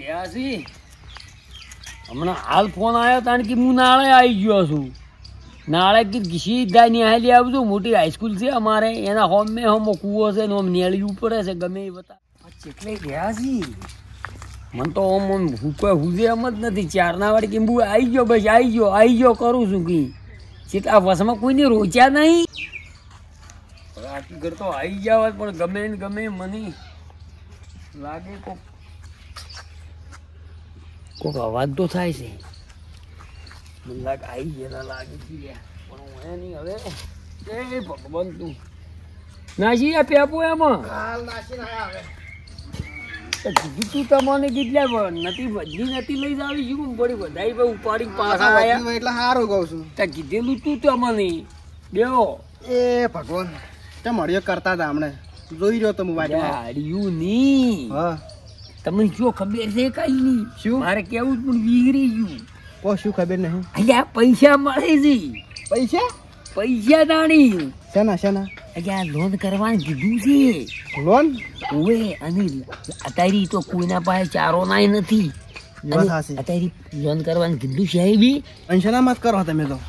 ગયા છી હમણાં હાલ ફોન આવ્યો તાણ કે હું નાળે આવી ગયો છું નાળે કે સીધા નિહાળી આવજો મોટી હાઈસ્કૂલ છે અમારે એના હોમે હોમો કૂવો છે ને આમ નેળ્યું પડે છે ગમે એ બતા ચેટલે ગયા છી મને તો આમ આમ કોઈ હુજે એમ જ નથી ચારના વાળી કે હું આવી ગયો બસ આવી ગયો કરું છું કે ચેટલા વસમાં કોઈને રોચ્યા નહીં આટલી ઘર તો આવી જાવ પણ ગમે ને ગમે મને લાગે કોક અવાજ તો થાય છે મને લાગે આવી ગયેલા લાગે છે પણ હું નહીં હવે એ ભગવાન તું નાસી આ પેપો એમાં કીધું તું તમને કેટલા નથી બદલી નથી લઈ જાવી છું બધી બધા ઉપાડી પાછા આવ્યા એટલે સારું કહું છું ત્યાં કીધેલું તું તમને બેહો એ ભગવાન તે મળ્યો કરતા હતા હમણે જોઈ રહ્યો તો હું વાડ્યું નહીં હા તમને શું ખબર છે કઈ નહીં શું મારે કેવું પણ વીગરી ગયું કો શું ખબર નહીં અહીંયા પૈસા મળે છે પૈસા દાણી શેના અહીંયા લોન કરવાનું કીધું છે લોન ઓએ અને અત્યારે તો કોઈના પાસે ચારો નાય નથી અત્યારે લોન કરવાનું કીધું છે બી અને શેના મત કરો તમે તો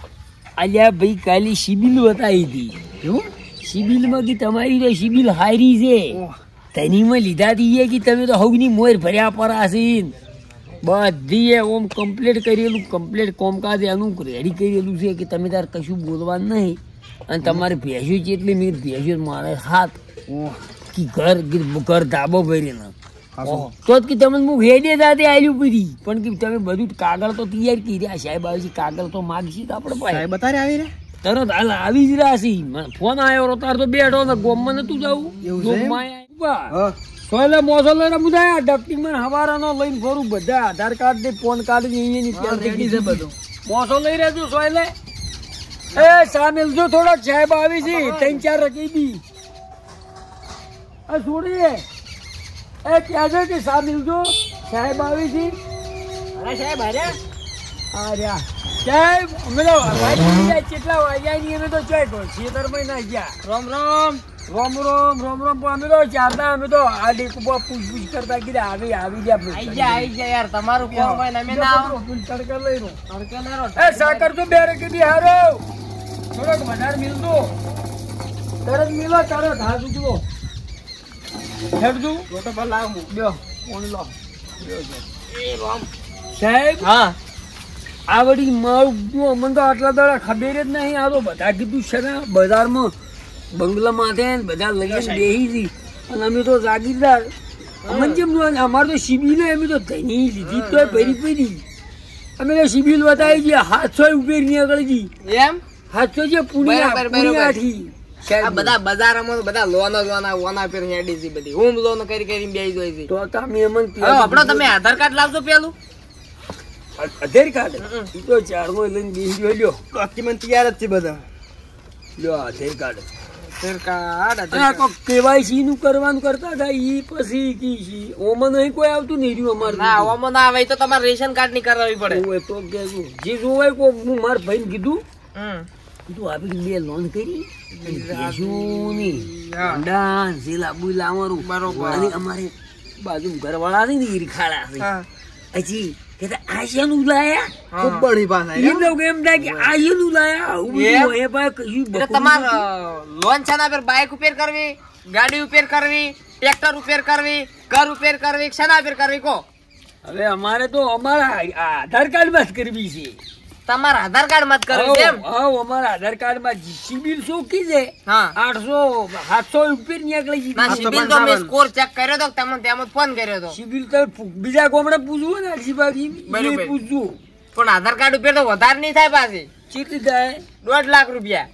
અલ્યા ભાઈ કાલે સિબિલ બતાવી હતી એવું સિબિલમાં કે તમારી તો સિબિલ હારી છે તેનીમાં લીધા દઈએ કે તમે તો હવની મોર ભર્યા પરાશીન બધી ઓમ કમ્પ્લીટ કરેલું કમ્પ્લીટ કોમકાજ એનું રેડી કરેલું છે કે તમે તાર કશું બોલવાનું નહીં અને તમારે ભેંસ્યું જેટલી મેં ભેંસ્યું મારે હાથ કે ઘર ધાબો ભરીને તો જ કે તમે હું હેડે દાદે આવ્યું બધી પણ કે તમે બધું કાગળ તો તૈયાર કરી રહ્યા સાહેબ આવી છે કાગળ તો માગશી તો આપણે પાસે બતારે આવી રે તરત હાલ આવી જ રાશી ફોન આવ્યો તાર તો બેઠો ને ગોમમાં નતું જવું સોયલે મોસો લઈને બુધાયા ડકટિંગ માં હવારાનો લઈને ફરું બધા આધાર કાર્ડ ને ફોન કાર્ડ ને અહીંયાની છે બધું મોસો લઈ રહેજો સોયલે એ સામેલ જો થોડા સાહેબ આવી છે 3-4 રકીબી આ છોડી એ ક્યાં છે કે સામેલ જો સાહેબ આવી છે અરે સાહેબ આર્યા સાહેબ અમે તો કેટલા વાગ્યા ની અમે તો ચોય તો 6 મહિના ગયા રામ રામ અમે તો ચારતા અમે તો આ ડેકુપા પૂછ કરતા કીધા આવી ગયા યાર તમારું કોમ હોય ને અમે ના આવો તડકા લઈ રો એ સાકર તો બે રકી બી હારો થોડોક વધારે મિલતો તરત મિલો તરત હાથ ઉઠવો હેડજો લોટો પર લાવ હું બ્યો કોણ લો એ રામ સાહેબ હા આ વળી મારું મને તો આટલા દાડા ખબર જ નહીં આ તો બધા કીધું છે ને બજારમાં બંગલા માથે બધા લઈને બેસી હતી અને અમે તો જાગીરદાર અમને જેમ અમારે તો સિબિલ અમે તો ધની લીધી તો ભરી અમે તો સિબિલ બતાવી છીએ 700 ઉપર ની આગળ જી એમ 700 જે પુણ્યાઠી બધા બજારમાં બધા લોના પર હેડી છે બધી હોમ લોન કરી બેસી જાય છે તો તમે આપણો તમે આધાર કાર્ડ લાવજો પેલું આધાર કાર્ડ ઈ તો ચારમો લઈને બેસી ગયો ડોક્યુમેન્ટ તૈયાર જ છે બધા લો આધાર કાર્ડ કેવાયસી નું કરવાનું કરતા હતા ઈ પછી કી ઓમાં નહીં કોઈ આવતું નહીં રહ્યું અમારે ના ઓમાં ના આવે તો તમારે રેશન કાર્ડ ની કરાવવી પડે તો કે જે જોવાય કો હું મારા ભાઈ ને કીધું આપી બે લોન કરી અમારે બાજુ ઘરવાળા ને ખાડા છે હજી આશિયાનું લોન છાના પર બાઇક ઉપર કરવી ગાડી ઉપર કરવી ટ્રેક્ટર ઉપર કરવી ઘર ઉપર કરવી છાના પર કરવી કો હવે અમારે તો અમારા આધાર કાર્ડ માં જ કરવી છે તમારા આધાર કાર્ડ માં જ કરવી છે એમ હા અમારા આધાર કાર્ડ માં સિબિલ શું કી છે 800-700 ઉપર નીકળી ગઈ સિબિલ તો મે સ્કોર ચેક કર્યો તો તમને તેમ જ ફોન કર્યો તો સિબિલ તો બીજા કોમડે પૂછવું ને અરજીબાજી બરોબર પૂછવું પણ આધાર કાર્ડ ઉપર તો વધારે નહીં થાય પાછી કેટલી થાય 1.5 લાખ રૂપિયા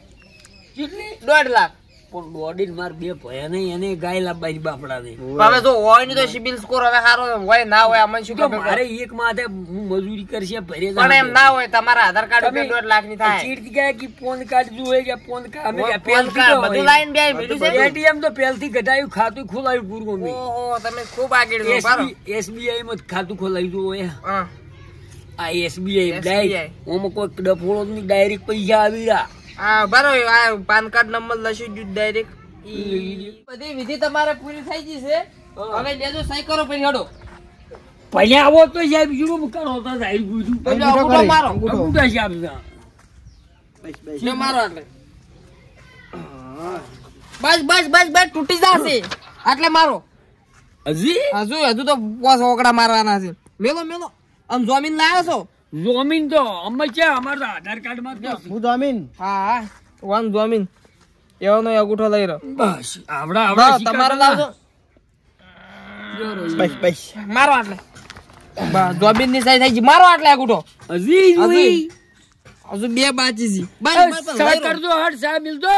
કેટલી 1.5 લાખ પણ બોડી માર બે ભયા નહીં એને ગાય લાવવાની બાપડા ને હવે જો હોય ને તો સિબિલ સ્કોર હવે સારો હોય ના હોય અમને શું ખબર મારે એક માથે હું મજૂરી કરશે ભરે પણ એમ ના હોય તમારા આધાર કાર્ડ ઉપર 1.5 લાખ ની થાય ચીડ ગયા કે ફોન કાર્ડ જો હોય કે ફોન કાર્ડ અમે પેલથી બધું લાઈન બે મેળ્યું છે એટીએમ તો પેલથી ગઢાયું ખાતું ખોલાયું પૂરું મે ઓહો તમે ખૂબ આગળ છો બારો એસબીઆઈ માં ખાતું ખોલાયું જો હોય આ એસબીઆઈ ડાયરેક્ટ ઓમાં કોઈ ડફોળો ની ડાયરેક્ટ પૈસા આવી રહ્યા હા બરોબર આ પાન કાર્ડ નંબર લખી જ ડાયરેક્ટ બધી વિધિ તમારે પૂરી થઈ ગઈ છે હવે લેજો સહી કરો પછી હડો ભણ્યા આવો તો સાહેબ શું કરો તો સાહેબ પૂછું તો જો અંગૂઠો મારો. અંગૂઠા સાહેબ બસ બસ જો મારો એટલે બસ બસ બસ બસ તૂટી જશે એટલે મારો. હજી હજુ તો 5 ઓકડા મારવાના છે. મેલો મેલો આમ જમીન લાવ્યો છો? જમીન તો અમે છે અમારા આધાર કાર્ડ માં તો હું જમીન હા હા વન જમીન એવો નો અંગૂઠો લઈ રહ્યો. બસ આવડા લાવો, આવડા તમારે લાવજો. બસ બસ મારો આટલે બસ જમીન ની સાઈઝ થઈ ગઈ. મારો આટલે અંગૂઠો હજી જોઈ હજુ 2 બાકી છે. બસ એ બસ સાહેબ કરજો હટ સાહેબ મિલતો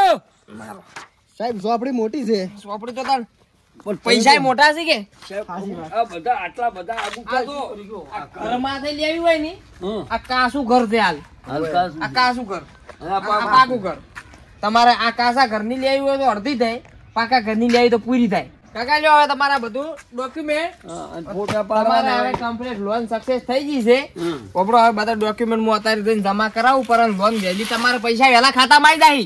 સાહેબ ઝોપડી મોટી છે સોપડી તો તાર પણ પૈસા મોટા છે કે આ બધા આટલા બધા આ તો આ ઘરમાંથી લેવી હોય ને આ કાસું ઘર છે હાલ. આ કાસું ઘર આ પાકું ઘર. તમારે આ કાસા ઘરની લેવી હોય તો અડધી થાય, પાકા ઘરની લેવી તો પૂરી થાય. કાકા લ્યો હવે તમારા બધું ડોક્યુમેન્ટ ફોટા તમારે હવે કમ્પ્લીટ લોન સક્સેસ થઈ ગઈ છે. પોપડો હવે બધા ડોક્યુમેન્ટ હું અત્યારે જઈને જમા કરાવું પર લોન વહેલી તમારે પૈસા વહેલા ખાતામાં આવી જાય.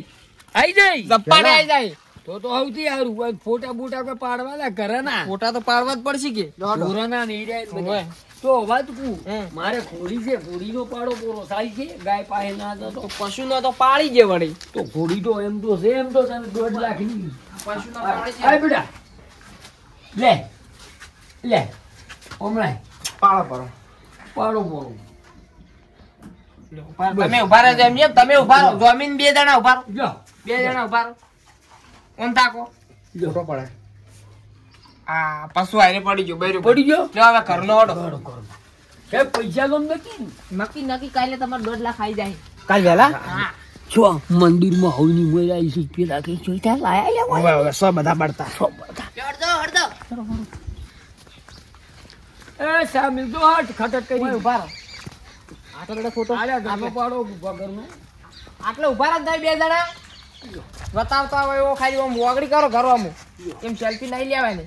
આઈ જાય ગપ્પાને આવી જાય. તો સૌથી સારું ફોટા બોટા કોઈ પાડવાના ઘરે ના ફોટા તો પાડવા જ પડશે કે ઢોરાના નહીં રહે બધા. તો વાત કહું મારે ઘોડી છે, ઘોડીનો પાડો પૂરો થાય છે, ગાય પાસે ના હતો તો પશુ નો તો પાડી જે વળી. તો ઘોડી તો એમ તો છે, એમ તો તને 1.5 લાખ ની પશુ નો પાડી આય બેટા લે લે હમણાં પાળો પાડો પાડો પૂરો તમે ઉભા રહેજો એમ જેમ તમે ઉભા રહો. જમીન 2 જણા ઉભા રહો. જો 2 જણા ઉભા રહો. ઓમ તાકો ફોટો પડે આ પશુ હારે પડી ગયો બૈરું પડી ગયો લ્યો હવે ઘરનો ઓડો. સાહેબ પૈસા તો નથી નક્કી નક્કી કાલે તમારે 1.5 લાખ આવી જાય. કાલ વેલા હા છો મંદિરમાં હવની મોય આવી છે પેલા કે જોઈતા લાયા હવે હવે સો બધા પડતા હળદો હળદો એ સામે તો હટ ખટક કરી ઉભા રહો. આટલો ફોટો આટલો પાડો ઘરનો આટલે ઉભા રહો તમે 2 જણા. બતાવતા હોય એવો ખાલી આમ વગડી કરો ઘરવામાં એમ સેલ્ફી નહીં લેવાય ને.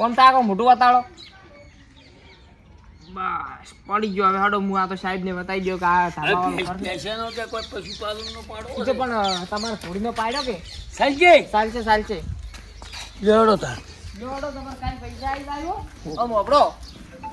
ઓમ તાકો મોઢું બતાડો. બસ પડી ગયો હવે હડો હું આ તો સાહેબ ને બતાવી દઉં કે આ ધાબાવાળો ઘર છે. પૈસાનો કે કોઈ પશુપાલનનો પાડો ઈ તો પણ તમારે થોડીનો પાડ્યો કે સાલજે ચાલશે ચાલશે. લેડો તાર જોડો તમારે કાંઈ પૈસા આવી જાય. આમ આપણો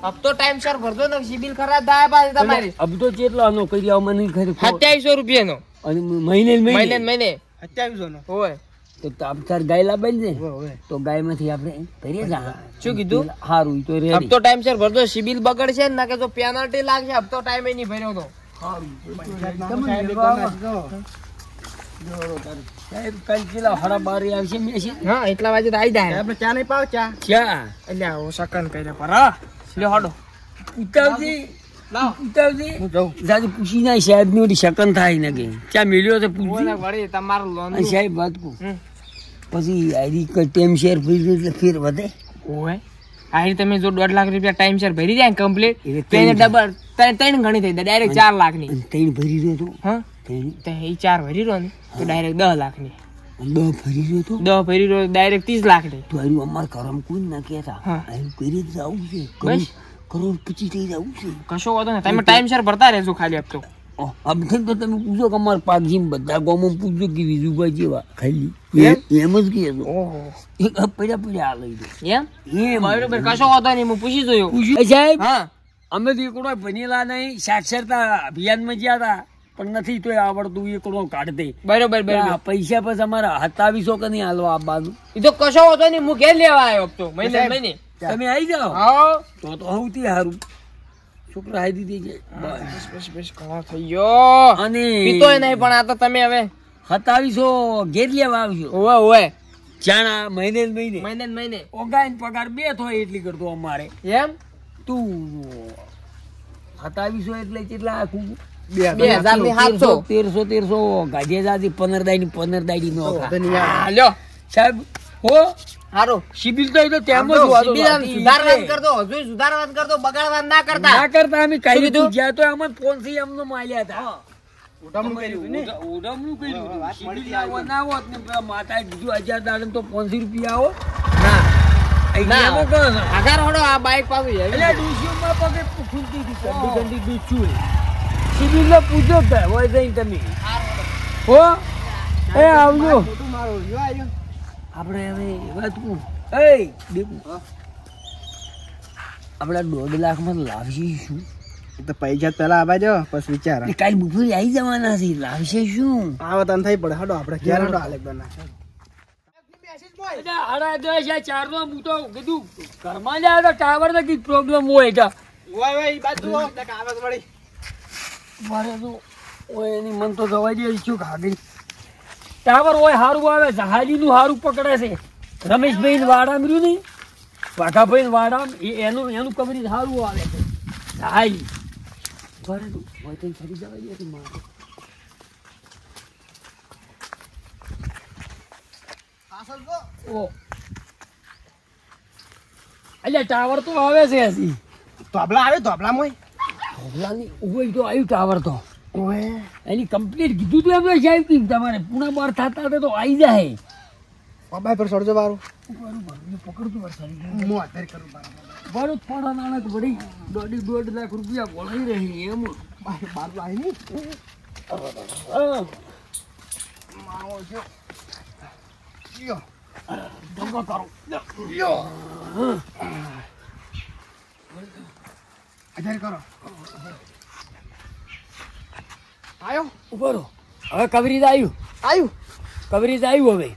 હપ્તો ટાઈમસર ભરજો ને સિબિલ ખરાબ થાય પાછી તમારી. અબ તો કેટલા નો કરી આવ મને ખરી 2700 રૂપિયાનો અને મહિને મહિને ને મહિને 2700 નો હોય. તો તાર ગાય લાવવાની છે હવે તો ગાયમાંથી આપણે કરીએ જા શું કીધું? હારું ઈ તો રેડી હપ્તો ટાઈમસર ભરજો સિબિલ બગડશે ને ના કે જો પેનલ્ટી લાગશે હપ્તો ટાઈમે નહીં ભર્યો તો. સાહેબ કાલ કેટલા 12:30 આવશે મેસેજ હા એટલા વાગે તો આવી જાય. આપણે ચા નહીં પાવ ચા ક્યાં એટલે આવો સકન કર્યા પર હા લ્યો હડો ઉતાવજી લાવ. ઉતાવજી હું જાઉં દાદુ પૂછી ના સાહેબ ની ઓલી શકન થાય ને કે ક્યાં મિલ્યો છે પૂછી ઓને વળી તમારું લોન અને સાહેબ વાત કહું પછી આરી કોઈ ટેમ શેર ભરી એટલે ફેર વધે ઓય આહી તમે જો 1.5 લાખ રૂપિયા ટાઈમસર ભરી જાય કમ્પ્લીટ એટલે તો એને ડબલ 3 ગણી થઈ જાય ડાયરેક્ટ 4 લાખ ની. અને ત્રણ ભરી રહ્યો તો હા ત્રણ તો એ 4 ભરી રહ્યો ને તો ડાયરેક્ટ 10 લાખ ની. અને 10 ભરી રહ્યો તો 10 ભરી રહ્યો ડાયરેક્ટ 30 લાખ ની. તો આર્યું અમાર કરમ કોઈ ના કહેતા હા. આર્યું કરી જ આવું છે બસ. કરોડ 25 થઈ જવું છે કશો વાંધો નહીં તમે ટાઈમસર ભરતા રહેજો ખાલી હપ્તો. આમ થઈને તો તમે પૂછો કે અમારા પાકજીમ બધા ગામમાં પૂછો કે વિજુભાઈ જેવા ખાલી એમ જ કહેજો ઓહો એક પડ્યા આ લઈ દો એમ એમ બરોબર કશો વાંધો નહીં હું પૂછી જોયો. એ સાહેબ હા અમે તો એકડો ભણેલા નહીં સાક્ષરતા અભિયાનમાં ગયા હતા પણ નથી તોય આવડતું એકડો કાઢતે બરોબર બરોબર. પૈસા પછી અમારા 2700 કે નહીં હાલવા આવવાનું એ તો કશો વાંધો નહીં હું ઘેર લેવા આવ્યો હપ્તો મહિને ને મહિને. તમે આવી જાઓ હા તો સૌથી સારું છોકરા આવી દીધી છે બસ બસ બસ ઘણો થઈ ગયો. અને પીતોય નહીં પણ આ તો તમે હવે 2700 ઘેર લેવા આવશો ઓવે ઓવે જાણા મહિને ને મહિને મહિને ને મહિને ઓગાઈને પગાર 2 થાય એટલી કરતો અમારે એમ તું 2700 એટલે કેટલા આખું 2000 ની 700. 1300 ગાજે જાતી 15 દાડી નો હા, લ્યો સાહેબ હો હારું સિબિલ તો એ તો તેમ જ હોતો સુધારવાનું કરતો હજુ સુધારવાનું કરતો બગાડવાનું ના કરતા. ના કરતા અમે કઈ શું કીધું? જ્યાં તો અમને ફોન થી અમને માલ્યા હતા ઉડામણું કર્યું હતું ને ઉડામણું કર્યું હતું. સિબિલ આવો ના હોત ને પેલા માતાએ કીધું 1000 દાડે તો 500 રૂપિયા આવો ના અહીંયા ના. એમાં કહો ને. આઘાર હોડો આ બાઈક પાછું એટલે ડુસીઓમાં પગે ખૂલતી હતી ગંદી ગંદી ડૂચું સિબિલ ને પૂછો કે હોય જઈને તમે હો એ આવજો મોટું મારો લ્યો આયો આપણે હવે વાત કહું એ દેખું આપણા 1.5 લાખમાં લાવશે શું? એ તો પૈસા પેલા આવા જો પછી વિચાર એ કાલ બપોરે આવી જવાના છે, લાવશે શું? આવે તને થઈ પડે હડો આપણે ઘેર હડો હાલે બના આડા દસ આ ચાર નો હું તો કીધું ઘરમાં જ આવે તો ટાવર ને કઈ પ્રોબ્લેમ હોય તો ઓય ઈ બાજુ આવે વળી મારે તો ઓય એની મન તો જવા દે શું ખાગી ટાવર હોય સારું આવે જહાજી નું સારું પકડે છે રમેશભાઈ વાડા મળ્યું નહીં વાઘાભાઈ વાડા એનું કવરેજ સારું આવે છે જહાજી બરે હોય તો ફરી જવા દે મારે ઓ અલ્યા ટાવર તો આવે છે હજી ધોબલા આવે ધોબલામાં ધોબલાની ઉભો તો આવ્યું ટાવર તો ઓય એની કમ્પ્લીટ કીધું તું એમને સાહેબ કે તમારે પૂણા બાર થતા હતા તો આવી જાય બાબા પર સડજો બારું પકડતું વરસાદ હું આધાર કરું બરો થોડા નાણા તો વળી 1.5 લાખ રૂપિયા બોલાઈ રહી એમ બાર આવી નહીં માવો જો લ્યો ધંધો કરો લ્યો આધાર કરો આયો ઉભો રહો હવે કવરેજ આવ્યું કવરેજ આવ્યું હવે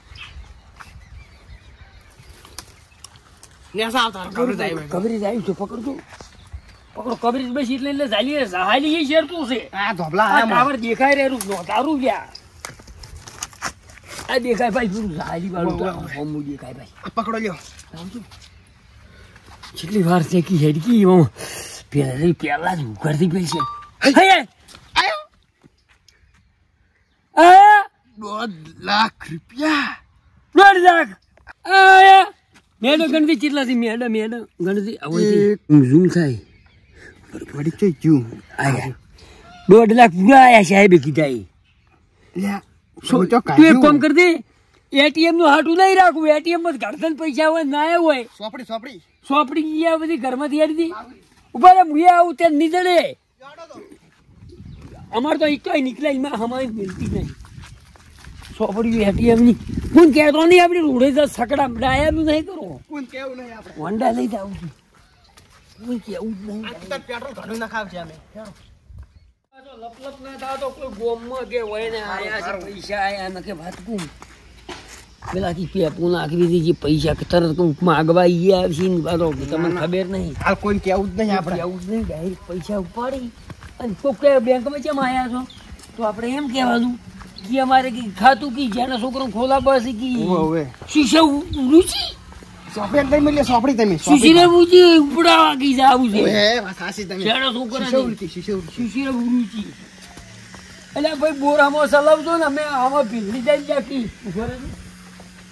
નેસા આવતા કવરેજ આવ્યું કવરેજ આવ્યું છે પકડજો પકડો કવરેજ બસ એટલે ઝાલી ઝાલી એ શેરતું છે આ ધોબલા આ ટાવર દેખાય રહ્યું નોતારું ગયા આ દેખાય ભાઈ પૂરું ઝાલી વાળું હોમું દેખાય ભાઈ પકડો લ્યો કેટલી વાર છે કે હેડકી પેલા જ ઉઘરથી પેલ છે આયો આયા 1.5 લાખ રૂપિયા 1.5 લાખ આયા મેડો ગણતી કેટલા છે મેડો ગણતી હવે ઝૂમ થાય વડી તો જુ આયા 1.5 લાખ પૂરા આયા સાહેબે કીધા લ્યા તું એક કામ કર દે એટીએમ નું હાટું નહીં રાખવું એટીએમ માં ઘડતન પૈસા હોય ના આવ્યા હોય સોપડી સોપડી ગયા બધી ઘરમાંથી હેડી દી ઉપર મુએ આવું તે નહીં જડે અમાર તો એક તો નીકળે એમાં હમારી મિલતી નહીં સોપડી એટીએમ ની હું કહેતો નહીં આપણી રોડે જ સકડા ડાયાનું નહીં કરો કોણ કેવું નહીં આપણે હોન્ડા લઈ જાવ છું કોઈ કેવું જ નહીં આ પેટ્રોલ ઘણું ના ખાવ છે અમે લપલપ ના થાવ તો કોઈ ગોમમાં કે હોય ને આયા છે પૈસા આયા ને કે વાત કું પેલા કી પેપું નાખી દીધી પૈસા તરત માગવા ગયા છે ને બારો તમને ખબર નહીં હાલ કોઈ કેવું જ નહીં આપણે આવું જ નહીં ડાયરેક્ટ પૈસા ઉપાડી અને કોક બેંકમાં કેમ આવ્યા છો તો આપણે એમ કહેવાનું કે અમારે કે ખાતું કી જેના છોકરો ખોલા બસ કી ઓવે શીશા રુચિ સોપડી નહીં મળે સોપડી તમે શીશીરે રુચિ ઉપડાવા કી જાવું છે હે વાત સાચી તમે જેના છોકરા શિશવૃત્તિ શીશીરે રુચિ એટલે ભાઈ બોરામાં સલાવજો ને અમે આમાં ભીંડી જાય જાકી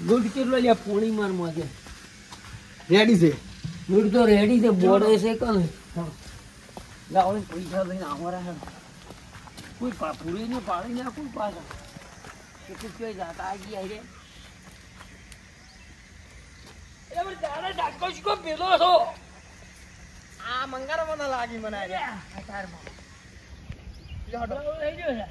દૂધ કેટલો લે પોણી મારમાં છે રેડી છે દૂધ તો રેડી છે બોડે છે કને લાવો પૈસા લઈને અમારા કોઈ પૂરી ને પાડી નાખું પાછા કેટલું કઈ જાતા આ ગયા રે એ તારા ડાકો શીખો પેલો છો આ મંગારવા ના લાગી મને આ તારમાં લઈ ગયો છે